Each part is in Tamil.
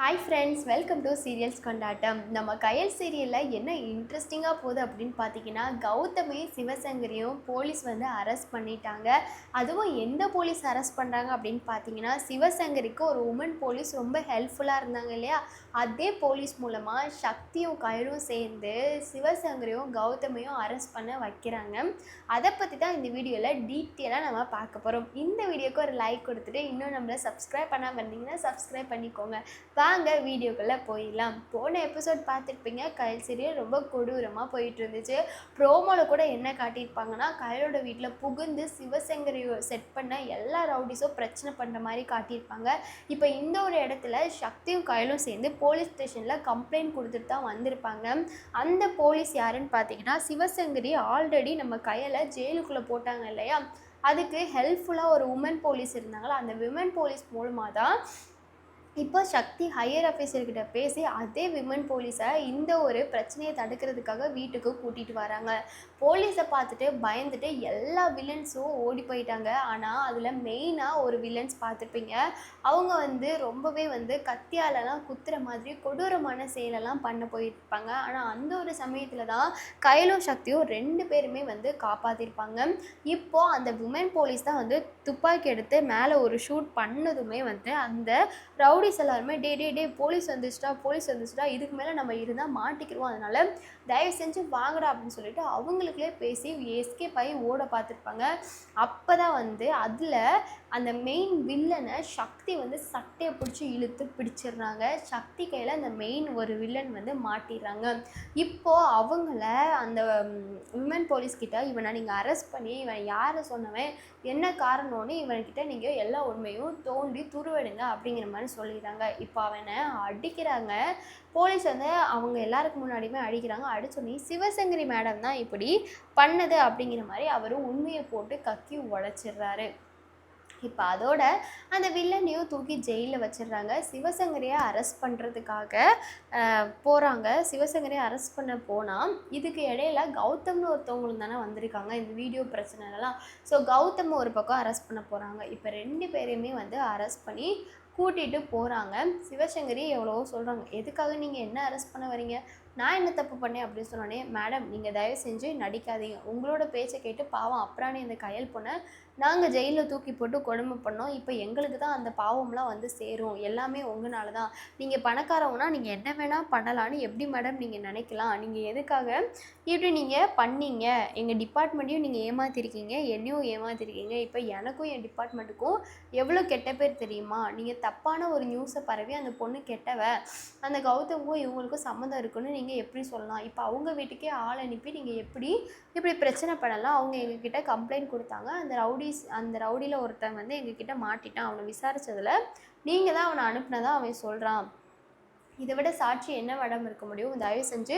Hi friends, welcome to serials கொண்டாட்டம். நம்ம கயல் சீரியலில் என்ன இன்ட்ரெஸ்டிங்காக போகுது அப்படின்னு பார்த்தீங்கன்னா, கௌதமி சிவசங்கரியும் போலீஸ் வந்து அரெஸ்ட் பண்ணிட்டாங்க. அதுவும் எந்த போலீஸ் அரெஸ்ட் பண்ணுறாங்க அப்படின்னு பார்த்தீங்கன்னா, சிவசங்கரிக்கு ஒரு உமன் போலீஸ் ரொம்ப ஹெல்ப்ஃபுல்லாக இருந்தாங்க இல்லையா, அதே போலீஸ் மூலமாக சக்தியும் கயலும் சேர்ந்து சிவசங்கரியும் கௌதமியும் அரெஸ்ட் பண்ண வைக்கிறாங்க. அதை பற்றி தான் இந்த வீடியோவில் டீட்டெயிலாக நம்ம பார்க்க போகிறோம். இந்த வீடியோக்கு ஒரு லைக் கொடுத்துட்டு இன்னும் நம்மளை சப்ஸ்கிரைப் பண்ணாமல் இருந்தீங்கன்னா சப்ஸ்கிரைப் பண்ணிக்கோங்க. வாங்க வீடியோக்குள்ளே போயிடலாம். போன எபிசோட் பார்த்துருப்பீங்க, கயல் சீரியல் ரொம்ப கொடூரமாக போயிட்டு இருந்துச்சு. ப்ரோமோவில் கூட என்ன காட்டியிருப்பாங்கன்னா, கயலோட வீட்டில் புகுந்து சிவசங்கரி செட் பண்ண எல்லா ரவுடிஸும் பிரச்சனை பண்ணுற மாதிரி காட்டியிருப்பாங்க. இப்போ இந்த ஒரு இடத்துல சக்தியும் கயலும் சேர்ந்து போலீஸ் ஸ்டேஷனில் கம்ப்ளைண்ட் கொடுத்துட்டு தான் வந்திருப்பாங்க. அந்த போலீஸ் யாருன்னு பார்த்தீங்கன்னா, சிவசங்கரி ஆல்ரெடி நம்ம கயலை ஜெயிலுக்குள்ளே போட்டாங்க இல்லையா, அதுக்கு ஹெல்ப்ஃபுல்லாக ஒரு உமன் போலீஸ் இருந்தாங்களா, அந்த விமன் போலீஸ் மூலமாக தான் இப்போ சக்தி ஹையர் ஆஃபீஸர்கிட்ட பேசி அதே விமன் போலீஸை இந்த ஒரு பிரச்சனையை தடுக்கிறதுக்காக வீட்டுக்கு கூட்டிகிட்டு வராங்க. போலீஸை பார்த்துட்டு பயந்துட்டு எல்லா வில்லன்ஸும் ஓடி போயிட்டாங்க. ஆனால் அதில் மெயினாக ஒரு வில்லன்ஸ் பார்த்துருப்பீங்க, அவங்க வந்து ரொம்பவே வந்து கத்தியாலலாம் குத்துற மாதிரி கொடூரமான செயலெல்லாம் பண்ண போயிருப்பாங்க. ஆனால் அந்த ஒரு சமயத்தில் தான் கயலும் சக்தியும் ரெண்டு பேருமே வந்து காப்பாற்றிருப்பாங்க. இப்போது அந்த விமன் போலீஸ் தான் வந்து துப்பாக்கி எடுத்து மேலே ஒரு ஷூட் பண்ணதுமே வந்து அந்த ரவுடிஸ் எல்லாருமே டே போலீஸ் வந்துச்சுட்டா இதுக்கு மேலே நம்ம இருந்தால் மாட்டிக்கிடுவோம், அதனால் தயவு செஞ்சு வாங்கடா அப்படின்னு சொல்லிட்டு அவங்களுக்குள்ளே பேசி எஸ்கேப் ஆகி ஓட பார்த்துருப்பாங்க. அப்போ தான் வந்து அதில் அந்த மெயின் வில்லனை சக்தி வந்து சட்டையை பிடிச்சி இழுத்து பிடிச்சிடுறாங்க. சக்தி கையில் அந்த மெயின் ஒரு வில்லன் வந்து மாட்டிடுறாங்க. இப்போது அவங்கள அந்த விமன் போலீஸ்கிட்ட இவனை நீங்கள் அரெஸ்ட் பண்ணி இவன் யாரை சொன்னவன் என்ன காரணம்னு இவன்கிட்ட நீங்கள் எல்லா உண்மையும் தோண்டி துருவெடுங்க அப்படிங்கிற மாதிரி சொல்லிடுறாங்க. இப்போ அவனை அடிக்கிறாங்க. போலீஸ் வந்து அவங்க எல்லாருக்கும் முன்னாடியுமே அடிக்கிறாங்க. அடிச்சோடனே சிவசங்கரி மேடம் தான் இப்படி பண்ணது அப்படிங்கிற மாதிரி அவரும் உண்மையை போட்டு கக்கி உடைச்சிடுறாரு. இப்போ அதோட அந்த வில்லனையும் தூக்கி ஜெயிலில் வச்சிடுறாங்க. சிவசங்கரியை அரெஸ்ட் பண்ணுறதுக்காக போகிறாங்க. சிவசங்கரியை அரெஸ்ட் பண்ண போனால் இதுக்கு இடையில கௌதம்னு ஒருத்தவங்களும் தானே வந்திருக்காங்க இந்த வீடியோ பிரச்சனைலாம். ஸோ கௌதம் ஒரு பக்கம் அரெஸ்ட் பண்ண போகிறாங்க. இப்போ ரெண்டு பேரையுமே வந்து அரெஸ்ட் பண்ணி கூட்டிகிட்டு போகிறாங்க. சிவசங்கரி எவ்வளவோ சொல்கிறாங்க, எதுக்காக நீங்கள் என்ன அரெஸ்ட் பண்ண வரீங்க, நான் என்ன தப்பு பண்ணேன் அப்படின்னு சொன்னோடனே, மேடம் நீங்கள் தயவு செஞ்சு நடிக்காதீங்க, உங்களோட பேச்சை கேட்டு பாவம் அப்புறானே இந்த கயல் பொண்ணை நாங்கள் ஜெயிலில் தூக்கி போட்டு கொடுமை பண்ணோம், இப்போ எங்களுக்கு தான் அந்த பாவம்லாம் வந்து சேரும், எல்லாமே உங்களால தான், நீங்கள் பணக்காரவனா நீங்கள் என்ன வேணால் பண்ணலான்னு எப்படி மேடம் நீங்கள் நினைக்கலாம், நீங்கள் எதுக்காக இப்படி நீங்கள் பண்ணீங்க, எங்கள் டிபார்ட்மெண்ட்டையும் நீங்கள் ஏமாற்றிருக்கீங்க, என்னையும் ஏமாற்றிருக்கீங்க, இப்போ எனக்கும் என் டிபார்ட்மெண்ட்டுக்கும் எவ்வளோ கெட்ட பேர் தெரியுமா, நீங்கள் தப்பான ஒரு நியூஸை பரவி அந்த பொண்ணு கெட்டவ, அந்த கௌதமுக்கும் இவங்களுக்கும் சம்மந்தம் இருக்குன்னு நீங்கள் எப்படி சொல்லலாம், இப்போ அவங்க வீட்டுக்கே ஆள் அனுப்பி நீங்கள் இப்படி பிரச்சனை பண்ணலாம், அவங்க எங்ககிட்ட கம்ப்ளைண்ட் கொடுத்தாங்க, அந்த ரவுடியில் ஒருத்தன் வந்து எங்ககிட்ட மாட்டிட்டான், அவனை விசாரித்ததில் நீங்கள் தான் அவனை அனுப்புனதான் அவன் சொல்கிறான், இதை விட சாட்சி என்ன மேடம் இருக்க முடியும், தயவு செஞ்சு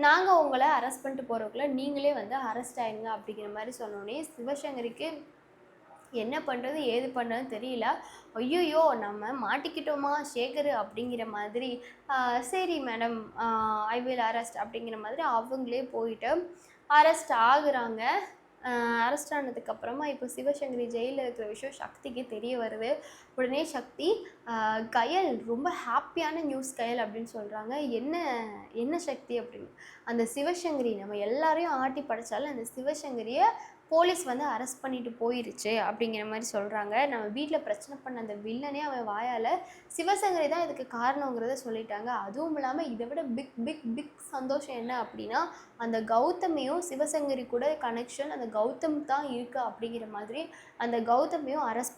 நாங்கள் உங்களை அரெஸ்ட் பண்ணிட்டு போகிறதுக்குள்ள நீங்களே வந்து அரெஸ்ட் ஆயிடுங்க அப்படிங்கிற மாதிரி சொன்னோடனே சிவசங்கரிக்கு என்ன பண்ணுறது ஏது பண்ணுறதுன்னு தெரியல. ஐயோ நம்ம மாட்டிக்கிட்டோமா சேகர் அப்படிங்கிற மாதிரி, சரி மேடம் ஐ வில் அரெஸ்ட் அப்படிங்கிற மாதிரி அவங்களே போயிட்டு அரெஸ்ட் ஆகுறாங்க. அரெஸ்ட் ஆனதுக்கப்புறமா இப்போ சிவசங்கரி ஜெயிலில் இருக்கிற விஷயம் சக்திக்கு தெரிய வருது. உடனே சக்தி கயல் ரொம்ப ஹாப்பியான நியூஸ் கயல் அப்படின்னு சொல்கிறாங்க. என்ன சக்தி அப்படின்னு, அந்த சிவசங்கரி நம்ம எல்லாரையும் ஆட்டி படைச்சாலும் அந்த சிவசங்கரியை போலீஸ் வந்து அரெஸ்ட் பண்ணிட்டு போயிருச்சு அப்படிங்கிற மாதிரி சொல்கிறாங்க. நம்ம வீட்டில் பிரச்சனை பண்ண அந்த வில்லனே அவன் வாயால் சிவசங்கரி தான் இதுக்கு காரணங்கிறத சொல்லிட்டாங்க. அதுவும் இல்லாமல் இதை விட பிக் சந்தோஷம் என்ன அப்படின்னா, அந்த கௌதமையும் சிவசங்கரி கூட கனெக்ஷன் அந்த கௌதம் தான் இருக்குது அப்படிங்கிற மாதிரி அந்த கௌதமையும் அரெஸ்ட்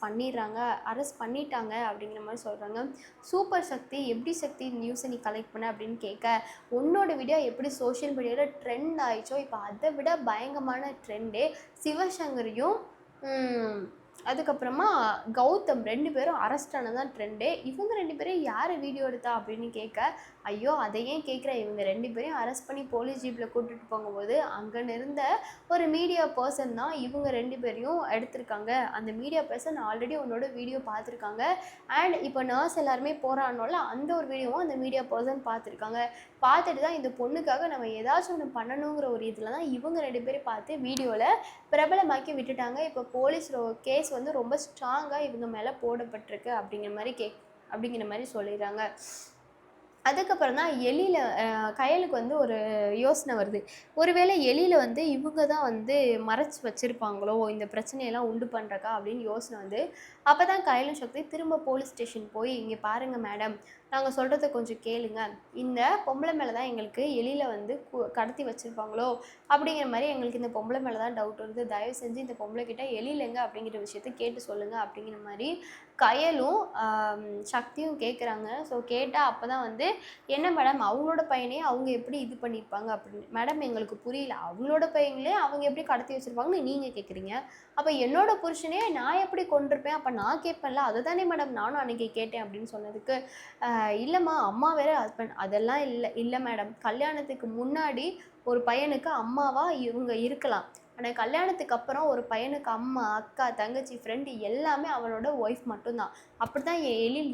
பண்ணிட்டாங்க அப்படிங்கிற மாதிரி சொல்கிறாங்க. சூப்பர் சக்தி, எப்படி சக்தி நியூஸை நீ கலெக்ட் பண்ண அப்படின்னு கேட்க, உன்னோட வீடியோ எப்படி சோஷியல் மீடியாவில் ட்ரெண்ட் ஆயிடுச்சோ இப்போ அதை விட பயங்கரமான ட்ரெண்டே சிவசங்கரியும் அதுக்கப்புறமா கௌதம் ரெண்டு பேரும் அரெஸ்ட் ஆனதான் ட்ரெண்டே. இவங்க ரெண்டு பேரும் யார் வீடியோ எடுத்தா அப்படின்னு கேட்க, ஐயோ அதையே கேட்குற, இவங்க ரெண்டு பேரையும் அரெஸ்ட் பண்ணி போலீஸ் ஜீப்பில் கூட்டிகிட்டு போகும்போது அங்கே இருந்த ஒரு மீடியா பர்சன் தான் இவங்க ரெண்டு பேரையும் எடுத்திருக்காங்க. அந்த மீடியா பர்சன் ஆல்ரெடி உன்னோட வீடியோ பார்த்துருக்காங்க. அண்ட் இப்போ நர்ஸ் எல்லாருமே போகிறானோல அந்த ஒரு வீடியோவும் அந்த மீடியா பர்சன் பார்த்துட்டு தான் இந்த பொண்ணுக்காக நம்ம ஏதாச்சும் ஒன்று பண்ணணுங்கிற ஒரு இதில் தான் இவங்க ரெண்டு பேரும் பார்த்து வீடியோவில் பிரபலமாக்கி விட்டுட்டாங்க. இப்போ போலீஸ் கேஸ் வந்து ரொம்ப ஸ்ட்ராங்காக இவங்க மேலே போடப்பட்டிருக்கு அப்படிங்கிற மாதிரி சொல்லிடுறாங்க. அதுக்கப்புறம் தான் கயலுக்கு வந்து ஒரு யோசனை வருது. ஒருவேளை எலியில வந்து இவங்க தான் வந்து மறைச்சு வச்சிருப்பாங்களோ, இந்த பிரச்சனையெல்லாம் உண்டு பண்றக்கா அப்படின்னு யோசனை வந்து, அப்பதான் கயலும் சக்தி திரும்ப போலீஸ் ஸ்டேஷன் போய், "இங்க பாருங்க மேடம், நாங்க சொல்றத கொஞ்சம் கேளுங்க. இந்த பொம்பள மேல தான் எங்களுக்கு எலியில வந்து கடத்தி வச்சிருப்பாங்களோ, அப்படிங்கிற மாரி எங்களுக்கு இந்த பொம்பள மேல தான் டவுட் வருது. தயவு செஞ்சு இந்த பொம்பள கிட்ட எலியில எங்க அப்படிங்கிற விஷயத்த கேட்டு சொல்லுங்க." அப்படிங்கிற மாரி கயலும், சக்தியும் கேட்குறாங்க. ஸோ கேட்டா அப்பதான் வந்து, "என்ன மேடம் அவங்களோட பையனே அவங்க எப்படி இது பண்ணியிருப்பாங்க?" அப்படின்னு. "மேடம் எங்களுக்கு புரியல. அவங்களோட பையங்களே அவங்க எப்படி கடத்தி வச்சிருப்பாங்கன்னு நீங்க கேட்குறீங்க. அப்ப என்னோட புருஷனே நான் எப்படி கொன்றுப்பேன்? அப்ப நான் கேட்பேன்ல. அததானே மேடம் நானும் அன்னைக்கு கேட்டேன்." அப்படின்னு சொன்னதுக்கு, இல்லம்மா அம்மா வேற ஹஸ்பண்ட்." "அதெல்லாம் இல்ல இல்ல மேடம். கல்யாணத்துக்கு முன்னாடி ஒரு பையனுக்கு அம்மாவா இவங்க இருக்கலாம். ஆனா கல்யாணத்துக்கு அப்புறம் ஒரு பையனுக்கு அம்மா, அக்கா, தங்கச்சி, ஃப்ரெண்டு எல்லாமே அவனோட ஒய்ஃப் மட்டும்தான். அப்படித்தான்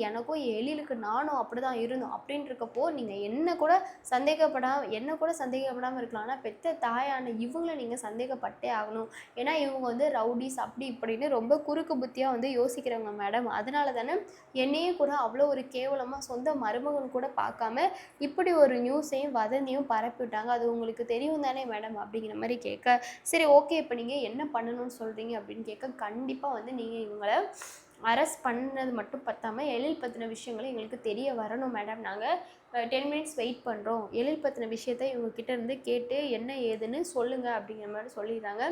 எனக்கும் என் எழிலுக்கு நானும் அப்படிதான் இருந்தோம். அப்படின்னு இருக்கப்போ, நீங்க என்ன கூட சந்தேகப்படாம இருக்கலாம். ஆனா பெத்த தாயான இவங்கள நீங்க சந்தேகப்பட்டே ஆகணும். ஏன்னா இவங்க வந்து ரவுடீஸ் அப்படி இப்படின்னு ரொம்ப குறுக்கு புத்தியா வந்து யோசிக்கிறவங்க மேடம். அதனால தானே என்னையும் கூட அவ்வளோ ஒரு கேவலமா சொந்த மருமகன் கூட பார்க்காம, இப்படி ஒரு நியூஸையும், வதந்தியும் பரப்பி விட்டாங்க. அது உங்களுக்கு தெரியும் தானே மேடம்? அப்படிங்கிற மாரி கேட்க, சரி ஓகே. இப்ப நீங்க என்ன பண்ணணும்னு சொல்றீங்க அப்படின்னு கேட்க, கண்டிப்பா வந்து நீங்க இவங்கள அரெஸ்ட் பண்ணது மட்டும் பத்தாம, எழில் பத்தின விஷயங்களும் எங்களுக்கு தெரிய வரணும் மேடம். நாங்க 10 மினிட்ஸ் வெயிட் பண்றோம். எழில் பத்தின விஷயத்த இவங்க கிட்ட இருந்து கேட்டு என்ன ஏதுன்னு சொல்லுங்க அப்படிங்கிற மாரி சொல்லிடுறாங்க.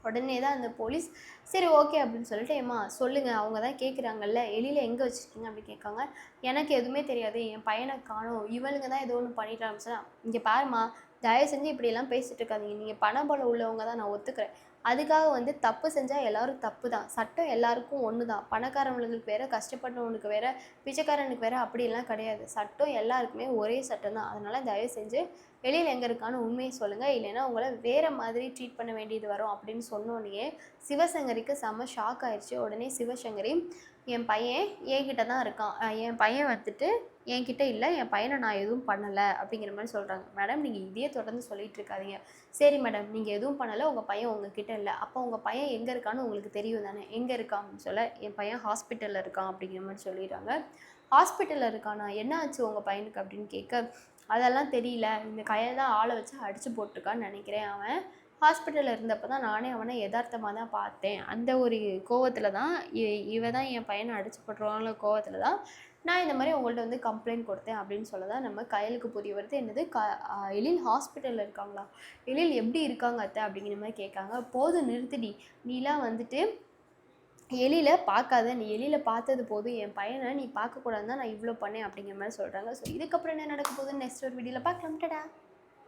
உடனே தான் அந்த போலீஸ், சரி ஓகே அப்படின்னு சொல்லிட்டு, "ஏம்மா சொல்லுங்க, அவங்க தான் கேட்குறாங்கல்ல, எழில எங்கே வச்சுருக்கீங்க?" அப்படின்னு கேட்காங்க. "எனக்கு எதுவுமே தெரியாது. என் பையனை காணோம். இவளுங்க தான் ஏதோ ஒன்று பண்ணிட்டாங்க." சொன்னா, "இங்கே பாரும்மா, தயவு செஞ்சு இப்படியெல்லாம் பேசிட்டு இருக்காதீங்க. நீங்கள் பணபலம் உள்ளவங்க தான், நான் ஒத்துக்கிறேன். அதுக்காக வந்து தப்பு செஞ்சால் எல்லாரும் தப்பு தான். சட்டம் எல்லாருக்கும் ஒன்று தான். பணக்காரவங்களுக்கு வேற, கஷ்டப்பட்டவனுக்கு வேற, பிச்சைக்காரனுக்கு வேற அப்படியெல்லாம் கிடையாது. சட்டம் எல்லாருக்குமே ஒரே சட்டம் தான். அதனால தயவு செஞ்சு வெளியில் எங்கே இருக்கான்னு உண்மையை சொல்லுங்கள். இல்லைன்னா உங்களை வேறு மாதிரி ட்ரீட் பண்ண வேண்டியது வரும்." அப்படின்னு சொன்னோடனே சிவசங்கரிக்கு செம்ம ஷாக் ஆயிடுச்சு. உடனே சிவசங்கரி, "என் பையன் என்கிட்ட தான் இருக்கான். என் பையன் வந்துட்டு என்கிட்ட இல்லை. என் பையனை நான் எதுவும் பண்ணலை." அப்படிங்கிற மாதிரி சொல்கிறாங்க. மேடம் நீங்கள் இதையே தொடர்ந்து சொல்லிட்டு இருக்காதீங்க. "சரி மேடம், நீங்கள் எதுவும் பண்ணலை. உங்கள் பையன் உங்ககிட்ட இல்லை. அப்போ உங்கள் பையன் எங்கே இருக்கான்னு உங்களுக்கு தெரியும் தானே?" "எங்கே இருக்கான்?" அப்படின்னு சொல்ல, "என் பையன் ஹாஸ்பிட்டலில் இருக்கான்." அப்படிங்கிற மாதிரி சொல்லிடுறாங்க. "ஹாஸ்பிட்டலில் இருக்கானா? என்ன ஆச்சு உங்கள் பையனுக்கு?" அப்படின்னு கேட்க, "அதெல்லாம் தெரியல. இந்த கையை தான் ஆளை வச்சு அடித்து போட்டிருக்கான்னு நினைக்கிறேன். அவன் ஹாஸ்பிட்டலில் இருந்தப்போ தான் நானே அவனை எதார்த்தமாக தான் பார்த்தேன். அந்த ஒரு கோவத்தில் தான் இவ தான் என் பையனை அடிச்சு போட்டுருவாங்கள கோவத்தில் தான் நான் இந்த மாதிரி உங்கள்கிட்ட வந்து கம்ப்ளைண்ட் கொடுத்தேன்." அப்படின்னு சொல்ல தான் நம்ம கயலுக்கு புரிய வருது. என்னது எழில் ஹாஸ்பிட்டலில் இருக்காங்களா? எழில் எப்படி இருக்காங்க அத்தை அப்படிங்கிற மாதிரி கேட்காங்க. "போதும் நிறுத்திடி. நீலாம் வந்துட்டு எழில பார்க்காத. நீ எழில பார்த்தது போதும். என் பையனை நீ பார்க்கக்கூடாதுன்னு தான் நான் இவ்வளோ பண்ணேன்." அப்படிங்கிற மாதிரி சொல்கிறாங்க. ஸோ இதுக்கப்புறம் என்ன நடக்க போகுதுன்னு நெக்ஸ்ட் ஒரு வீடியோவில் பார்க்கலாம். டடா.